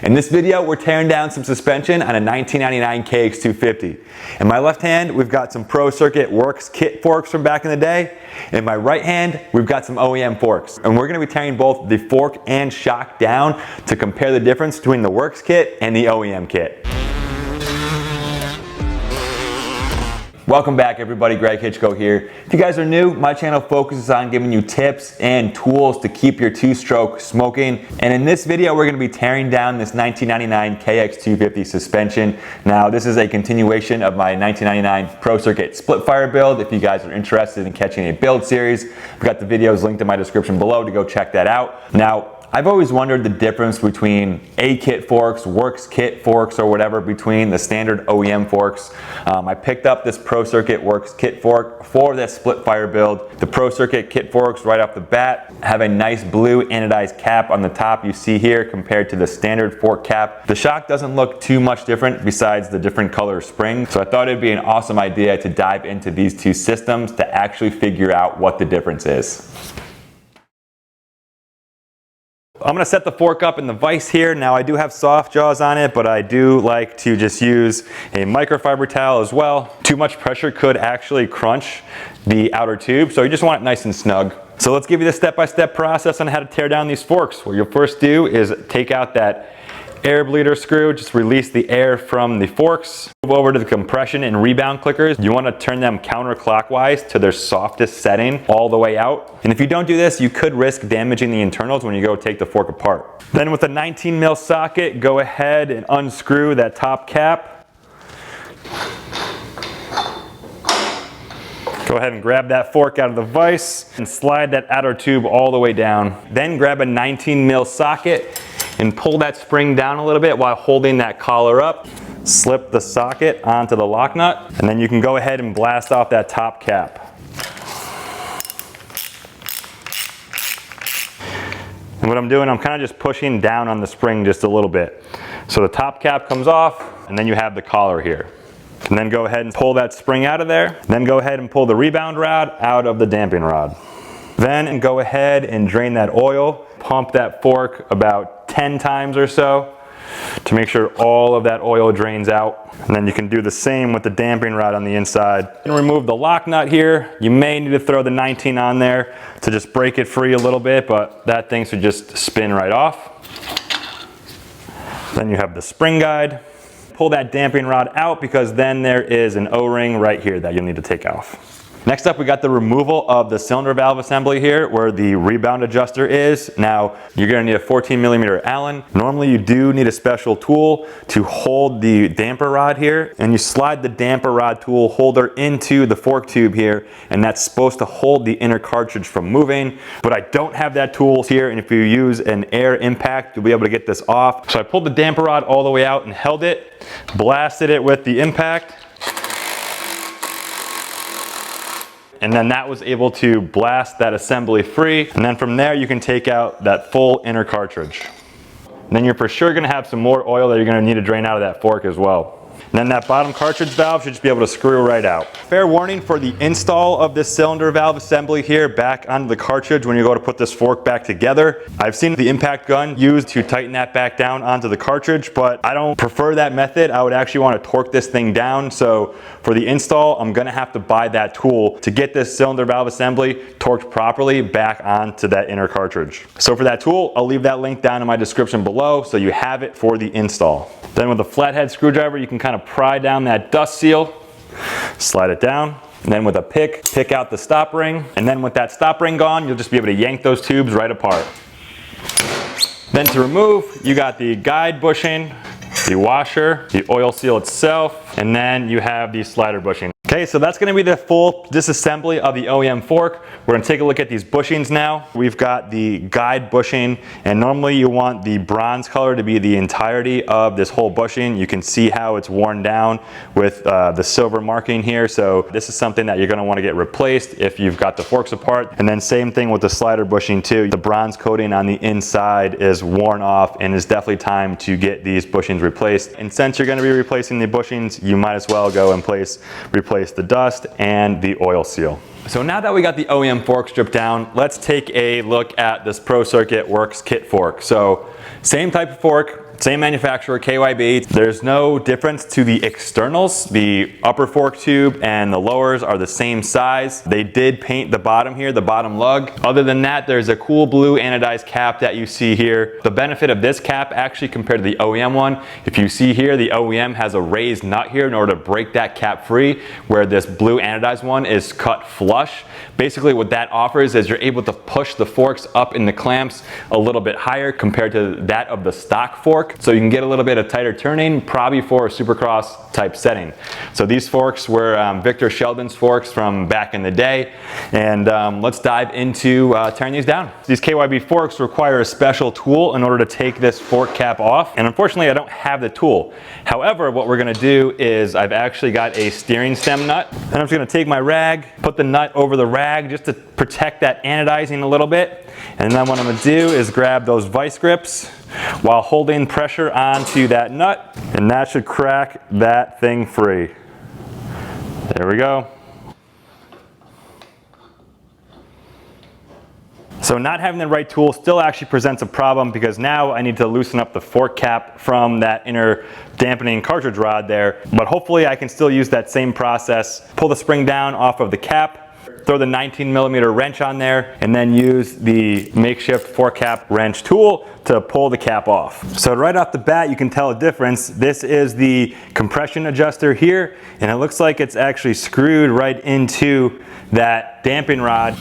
In this video, we're tearing down some suspension on a 1999 KX250. In my left hand, we've got some Pro Circuit Worx kit forks from back in the day. In my right hand, we've got some OEM forks. And we're gonna be tearing both the fork and shock down to compare the difference between the Worx kit and the OEM kit. Welcome back everybody, Greg Hitchcock here. If you guys are new, my channel focuses on giving you tips and tools to keep your two-stroke smoking. And in this video, we're gonna be tearing down this 1999 KX250 suspension. Now, this is a continuation of my 1999 Pro Circuit Splitfire build. If you guys are interested in catching a build series, I've got the videos linked in my description below to go check that out. Now, I've always wondered the difference between A-kit forks, Worx kit forks, or whatever between the standard OEM forks. I picked up this Pro Circuit Worx kit fork for this Splitfire build. The Pro Circuit kit forks right off the bat have a nice blue anodized cap on the top you see here compared to the standard fork cap. The shock doesn't look too much different besides the different color spring, so I thought it'd be an awesome idea to dive into these two systems to actually figure out what the difference is. I'm gonna set the fork up in the vise here. Now I do have soft jaws on it, but I do like to just use a microfiber towel as well. Too much pressure could actually crunch the outer tube, so you just want it nice and snug. So let's give you the step-by-step process on how to tear down these forks. What you'll first do is take out that air bleeder screw, just release the air from the forks. Move over to the compression and rebound clickers. You want to turn them counterclockwise to their softest setting all the way out. And if you don't do this, you could risk damaging the internals when you go take the fork apart. Then with a 19 mil socket, go ahead and unscrew that top cap. Go ahead and grab that fork out of the vise and slide that outer tube all the way down. Then grab a 19 mil socket and pull that spring down a little bit while holding that collar up. Slip the socket onto the lock nut, and then you can go ahead and blast off that top cap. And what I'm doing, I'm kind of just pushing down on the spring just a little bit. So the top cap comes off, and then you have the collar here. And then go ahead and pull that spring out of there. Then go ahead and pull the rebound rod out of the damping rod. Then go ahead and drain that oil. Pump that fork about 10 times or so to make sure all of that oil drains out. And then you can do the same with the damping rod on the inside. And remove the lock nut here. You may need to throw the 19 on there to just break it free a little bit, but that thing should just spin right off. Then you have the spring guide. Pull that damping rod out because then there is an O-ring right here that you'll need to take off. Next up, we got the removal of the cylinder valve assembly here where the rebound adjuster is. Now, you're gonna need a 14mm Allen. Normally, you do need a special tool to hold the damper rod here, and you slide the damper rod tool holder into the fork tube here, and that's supposed to hold the inner cartridge from moving. But I don't have that tool here, and if you use an air impact, you'll be able to get this off. So I pulled the damper rod all the way out and held it, blasted it with the impact, and then that was able to blast that assembly free. And then from there, you can take out that full inner cartridge. And then you're for sure gonna have some more oil that you're gonna need to drain out of that fork as well. And then that bottom cartridge valve should just be able to screw right out. Fair warning for the install of this cylinder valve assembly here back onto the cartridge when you go to put this fork back together. I've seen the impact gun used to tighten that back down onto the cartridge, but I don't prefer that method. I would actually want to torque this thing down. So for the install, I'm gonna have to buy that tool to get this cylinder valve assembly torqued properly back onto that inner cartridge. So for that tool, I'll leave that link down in my description below so you have it for the install. Then with a flathead screwdriver, you can kind of pry down that dust seal, slide it down, and then with a pick out the stop ring, and then with that stop ring gone, you'll just be able to yank those tubes right apart. Then to remove, you got the guide bushing, the washer, the oil seal itself, and then you have the slider bushing. Okay, so that's gonna be the full disassembly of the OEM fork. We're gonna take a look at these bushings now. We've got the guide bushing, and normally you want the bronze color to be the entirety of this whole bushing. You can see how it's worn down with the silver marking here. So this is something that you're gonna wanna get replaced if you've got the forks apart. And then same thing with the slider bushing too. The bronze coating on the inside is worn off, and it's definitely time to get these bushings replaced. And since you're gonna be replacing the bushings, you might as well go and replace the dust and the oil seal. So now that we got the OEM fork stripped down, let's take a look at this Pro Circuit Worx kit fork. So same type of fork, Same manufacturer, KYB. There's no difference to the externals. The upper fork tube and the lowers are the same size. They did paint the bottom here, the bottom lug. Other than that, there's a cool blue anodized cap that you see here. The benefit of this cap actually compared to the OEM one, if you see here, the OEM has a raised nut here in order to break that cap free, where this blue anodized one is cut flush. Basically what that offers is you're able to push the forks up in the clamps a little bit higher compared to that of the stock fork. So you can get a little bit of tighter turning, probably for a supercross type setting. So these forks were Victor Sheldon's forks from back in the day. And let's dive into tearing these down. These KYB forks require a special tool in order to take this fork cap off. And unfortunately I don't have the tool. However, what we're gonna do is I've actually got a steering stem nut. And I'm just gonna take my rag, put the nut over the rag just to protect that anodizing a little bit. And then what I'm gonna do is grab those vice grips while holding pressure onto that nut, and that should crack that thing free. There we go. So not having the right tool still actually presents a problem, because now I need to loosen up the fork cap from that inner dampening cartridge rod there. But hopefully I can still use that same process. Pull the spring down off of the cap, throw the 19mm wrench on there, and then use the makeshift fork cap wrench tool to pull the cap off. So right off the bat you can tell a difference. This is the compression adjuster here, and it looks like it's actually screwed right into that damping rod.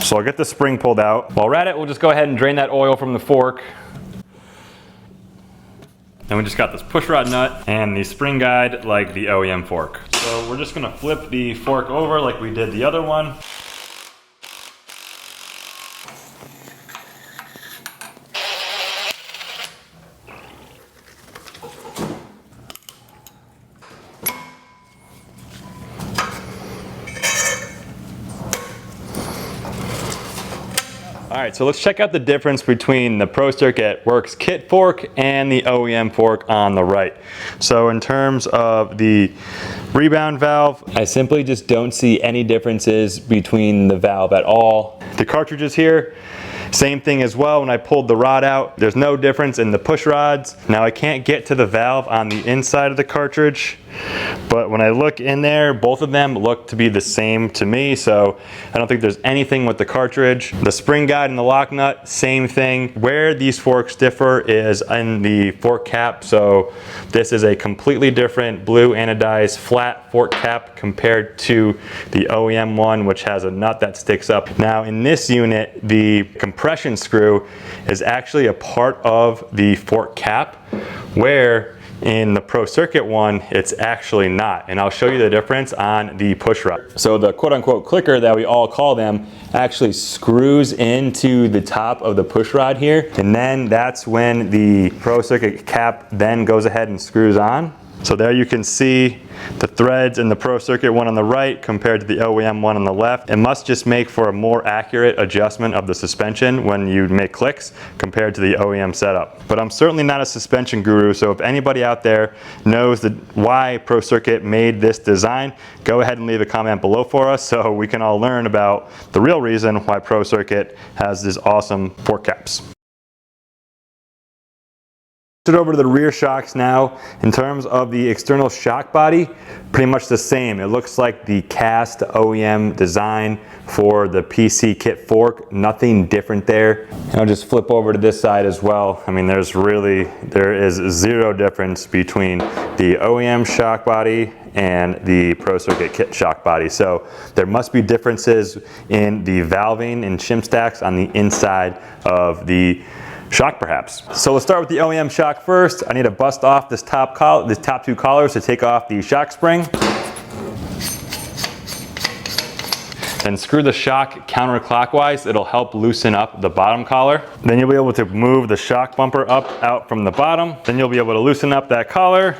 So I'll get the spring pulled out. While we're at it, we'll just go ahead and drain that oil from the fork. And we just got this push rod nut and the spring guide like the OEM fork. So we're just gonna flip the fork over like we did the other one. All right, so let's check out the difference between the Pro-Circuit Worx kit fork and the OEM fork on the right. So in terms of the rebound valve, I simply just don't see any differences between the valve at all. The cartridges here, same thing as well. When I pulled the rod out, there's no difference in the push rods. Now I can't get to the valve on the inside of the cartridge, but when I look in there, both of them look to be the same to me, so I don't think there's anything with the cartridge. The spring guide and the lock nut, same thing. Where these forks differ is in the fork cap, so this is a completely different blue anodized flat fork cap compared to the OEM one, which has a nut that sticks up. Now in this unit, the compression screw is actually a part of the fork cap, where in the Pro-Circuit one, it's actually not. And I'll show you the difference on the push rod. So the quote-unquote clicker that we all call them actually screws into the top of the push rod here. And then that's when the Pro-Circuit cap then goes ahead and screws on. So there you can see the threads in the Pro-Circuit one on the right compared to the OEM one on the left. It must just make for a more accurate adjustment of the suspension when you make clicks compared to the OEM setup. But I'm certainly not a suspension guru, so if anybody out there knows why Pro-Circuit made this design, go ahead and leave a comment below for us so we can all learn about the real reason why Pro-Circuit has these awesome fork caps. Over to the rear shocks now. In terms of the external shock body, pretty much the same. It looks like the cast OEM design for the PC kit fork, nothing different there. And I'll just flip over to this side as well. I mean, there is zero difference between the OEM shock body and the Pro-Circuit kit shock body. So there must be differences in the valving and shim stacks on the inside of the shock perhaps. So let's start with the OEM shock first. I need to bust off this top two collars to take off the shock spring. Then screw the shock counterclockwise. It'll help loosen up the bottom collar. Then you'll be able to move the shock bumper up out from the bottom. Then you'll be able to loosen up that collar,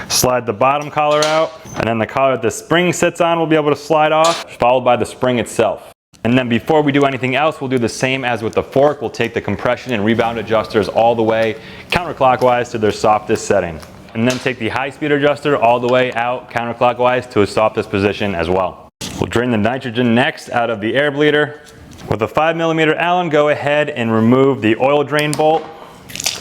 slide the bottom collar out, and then the collar that the spring sits on will be able to slide off, followed by the spring itself. And then before we do anything else, we'll do the same as with the fork. We'll take the compression and rebound adjusters all the way counterclockwise to their softest setting. And then take the high speed adjuster all the way out counterclockwise to its softest position as well. We'll drain the nitrogen next out of the air bleeder. With a 5mm Allen, go ahead and remove the oil drain bolt.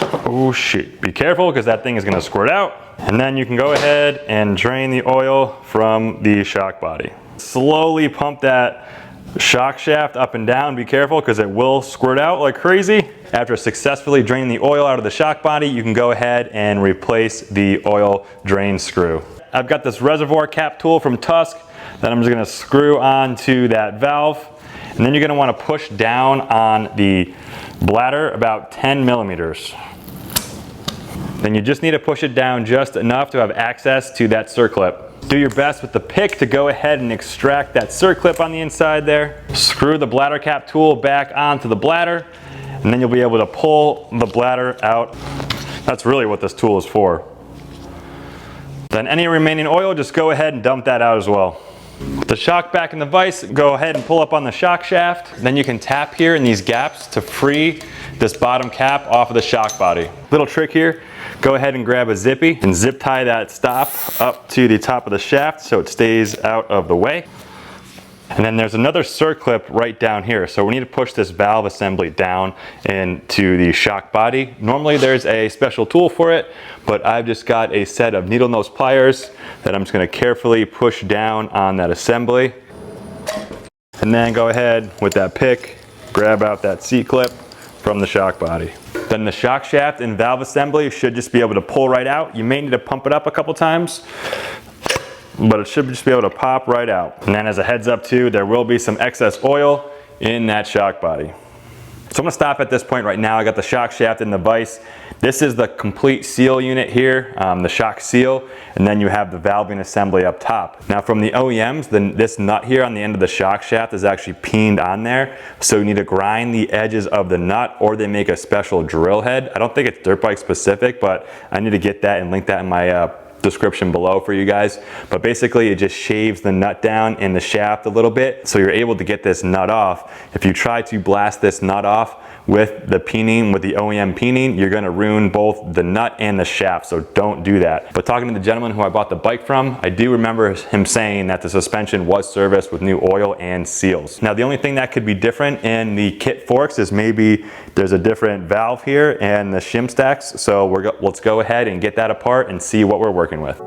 Oh shit, be careful because that thing is gonna squirt out. And then you can go ahead and drain the oil from the shock body. Slowly pump that shock shaft up and down. Be careful because it will squirt out like crazy. After successfully draining the oil out of the shock body, you can go ahead and replace the oil drain screw. I've got this reservoir cap tool from Tusk that I'm just gonna screw onto that valve. And then you're gonna wanna push down on the bladder about 10 millimeters. Then you just need to push it down just enough to have access to that circlip. Do your best with the pick to go ahead and extract that circlip on the inside there. Screw the bladder cap tool back onto the bladder, and then you'll be able to pull the bladder out. That's really what this tool is for. Then any remaining oil, just go ahead and dump that out as well. With the shock back in the vise, go ahead and pull up on the shock shaft. Then you can tap here in these gaps to free this bottom cap off of the shock body. Little trick here, go ahead and grab a zippy and zip tie that stop up to the top of the shaft so it stays out of the way. And then there's another circlip right down here. So we need to push this valve assembly down into the shock body. Normally there's a special tool for it, but I've just got a set of needle nose pliers that I'm just gonna carefully push down on that assembly. And then go ahead with that pick, grab out that C-clip from the shock body. Then the shock shaft and valve assembly should just be able to pull right out. You may need to pump it up a couple times, but it should just be able to pop right out. And then as a heads up too, there will be some excess oil in that shock body. So I'm gonna stop at this point right now. I got the shock shaft in the vise. This is the complete seal unit here, the shock seal, and then you have the valving assembly up top. Now from the OEMs, this nut here on the end of the shock shaft is actually peened on there. So you need to grind the edges of the nut, or they make a special drill head. I don't think it's dirt bike specific, but I need to get that and link that in my description below for you guys. But basically it just shaves the nut down in the shaft a little bit, so you're able to get this nut off. If you try to blast this nut off with the peening, with the OEM peening, you're gonna ruin both the nut and the shaft, so don't do that. But talking to the gentleman who I bought the bike from, I do remember him saying that the suspension was serviced with new oil and seals. Now the only thing that could be different in the kit forks is maybe there's a different valve here and the shim stacks, so let's go ahead and get that apart and see what we're working with.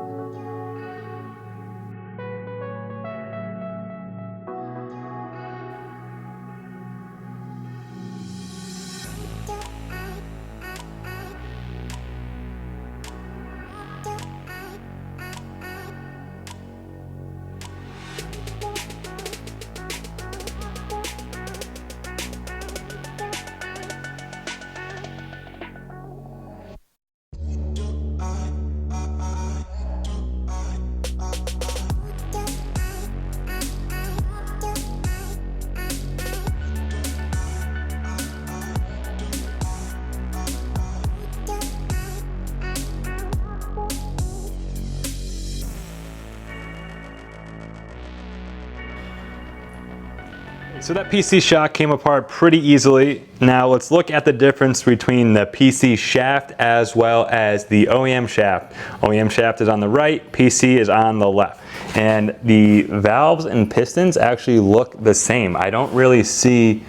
So that PC shock came apart pretty easily. Now let's look at the difference between the PC shaft as well as the OEM shaft. OEM shaft is on the right, PC is on the left. And the valves and pistons actually look the same. I don't really see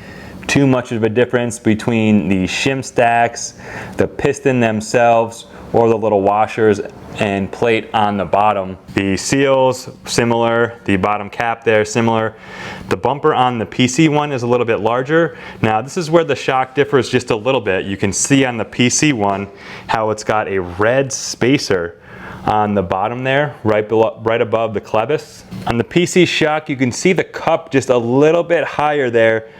too much of a difference between the shim stacks, the piston themselves, or the little washers and plate on the bottom. The seals, similar. The bottom cap there, similar. The bumper on the PC one is a little bit larger. Now this is where the shock differs just a little bit. You can see on the PC one how it's got a red spacer on the bottom there, right above the clevis. On the PC shock, you can see the cup just a little bit higher there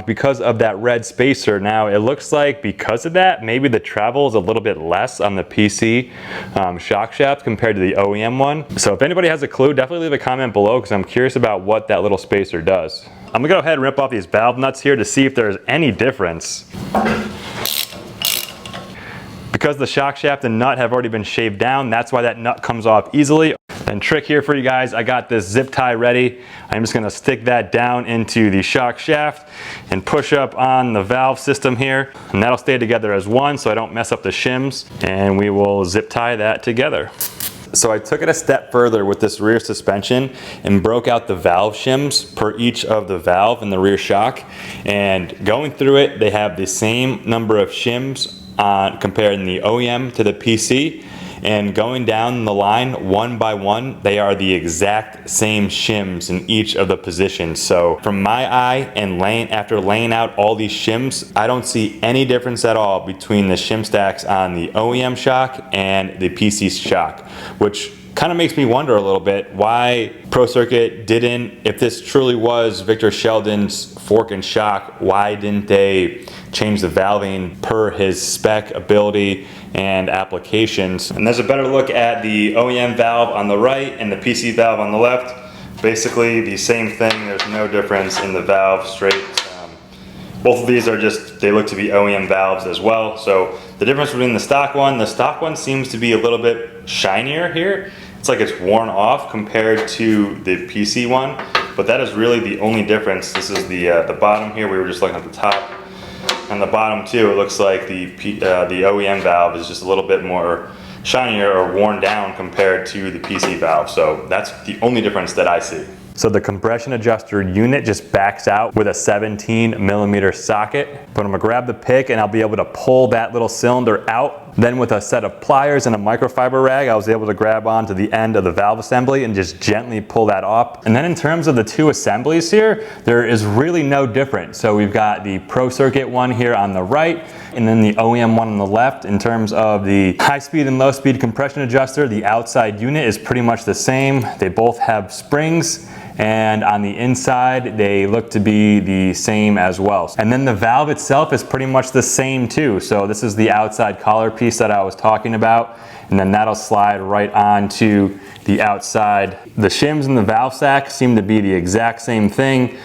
because of that red spacer. Now it looks like because of that, maybe the travel is a little bit less on the PC shock shaft compared to the OEM one. So if anybody has a clue, definitely leave a comment below because I'm curious about what that little spacer does. I'm gonna go ahead and rip off these valve nuts here to see if there's any difference. Because the shock shaft and nut have already been shaved down, that's why that nut comes off easily. And trick here for you guys, I got this zip tie ready. I'm just gonna stick that down into the shock shaft and push up on the valve system here. And that'll stay together as one so I don't mess up the shims. And we will zip tie that together. So I took it a step further with this rear suspension and broke out the valve shims per each of the valve in the rear shock. And going through it, they have the same number of shims comparing the OEM to the PC. And going down the line one by one, they are the exact same shims in each of the positions. So from my eye and after laying out all these shims, I don't see any difference at all between the shim stacks on the OEM shock and the PC shock, which kind of makes me wonder a little bit why Pro Circuit didn't, if this truly was Victor Sheldon's fork and shock, why didn't they change the valving per his spec, ability, and applications. And there's a better look at the OEM valve on the right and the PC valve on the left. Basically the same thing, there's no difference in the valve straight. Both of these are just, they look to be OEM valves as well. So the difference between the stock one seems to be a little bit shinier here. It's like it's worn off compared to the PC one, but that is really the only difference. This is the bottom here, we were just looking at the top. On the bottom too, it looks like the OEM valve is just a little bit more shinier or worn down compared to the PC valve. So that's the only difference that I see. So the compression adjuster unit just backs out with a 17mm socket. But I'm gonna grab the pick and I'll be able to pull that little cylinder out. Then with a set of pliers and a microfiber rag, I was able to grab onto the end of the valve assembly and just gently pull that off. And then in terms of the two assemblies here, there is really no difference. So we've got the Pro Circuit one here on the right, and then the OEM one on the left. In terms of the high speed and low speed compression adjuster, the outside unit is pretty much the same. They both have springs, and on the inside they look to be the same as well. And then the valve itself is pretty much the same too. So this is the outside collar piece that I was talking about, and then that'll slide right onto the outside. The shims and the valve sack seem to be the exact same thing.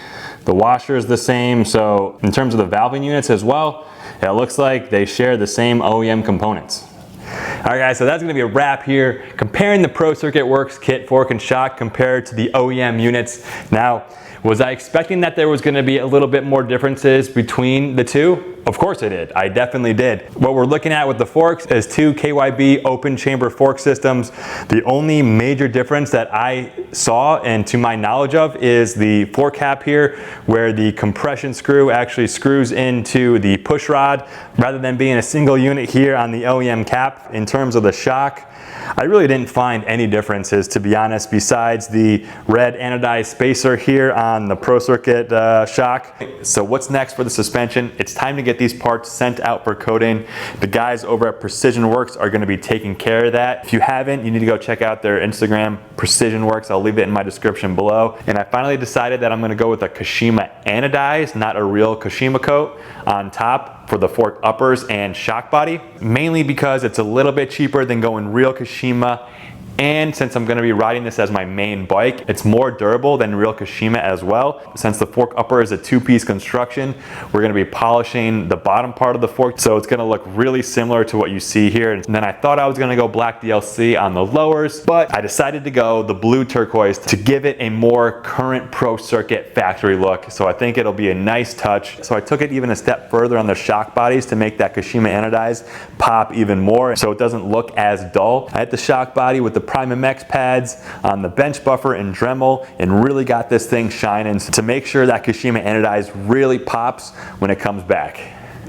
The washer is the same. So in terms of the valving units as well, it looks like they share the same OEM components. All right guys, so that's gonna be a wrap here, comparing the Pro Circuit Worx kit fork and shock compared to the OEM units. Now, was I expecting that there was gonna be a little bit more differences between the two? Of course I did, I definitely did. What we're looking at with the forks is two KYB open chamber fork systems. The only major difference that I saw, and to my knowledge of, is the fork cap here, where the compression screw actually screws into the push rod, rather than being a single unit here on the OEM cap. In terms of the shock, I really didn't find any differences, to be honest, besides the red anodized spacer here on the Pro Circuit shock. So what's next for the suspension? It's time to get these parts sent out for coating. The guys over at Precision Worx are gonna be taking care of that. If you haven't, you need to go check out their Instagram, Precision Worx. I'll leave it in my description below. And I finally decided that I'm gonna go with a Kashima anodized, not a real Kashima coat, on top for the fork uppers and shock body, mainly because it's a little bit cheaper than going real Kashima, and since I'm going to be riding this as my main bike, it's more durable than real Kashima as well. Since the fork upper is a two-piece construction, we're going to be polishing the bottom part of the fork, so it's going to look really similar to what you see here. And then I thought I was going to go black DLC on the lowers, but I decided to go the blue turquoise to give it a more current Pro Circuit factory look. So I think it'll be a nice touch. So I took it even a step further on the shock bodies to make that Kashima anodized pop even more, so it doesn't look as dull. I hit the shock body with the Prime MX pads on the bench buffer and Dremel, and really got this thing shining to make sure that Kashima anodized really pops when it comes back.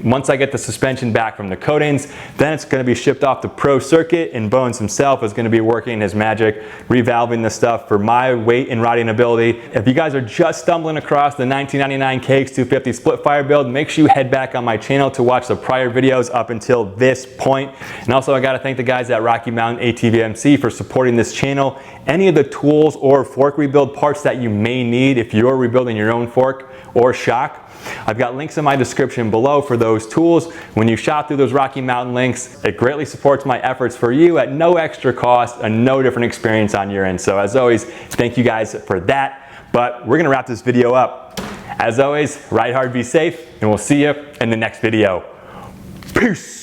Once I get the suspension back from the coatings, then it's going to be shipped off to Pro Circuit, and Bones himself is going to be working his magic, revalving the stuff for my weight and riding ability. If you guys are just stumbling across the 1999 KX250 Splitfire build, make sure you head back on my channel to watch the prior videos up until this point. And also I got to thank the guys at Rocky Mountain ATV MC for supporting this channel. Any of the tools or fork rebuild parts that you may need if you're rebuilding your own fork or shock, I've got links in my description below for those tools. When you shop through those Rocky Mountain links, it greatly supports my efforts for you at no extra cost and no different experience on your end. So as always, thank you guys for that. But we're gonna wrap this video up. As always, ride hard, be safe, and we'll see you in the next video. Peace.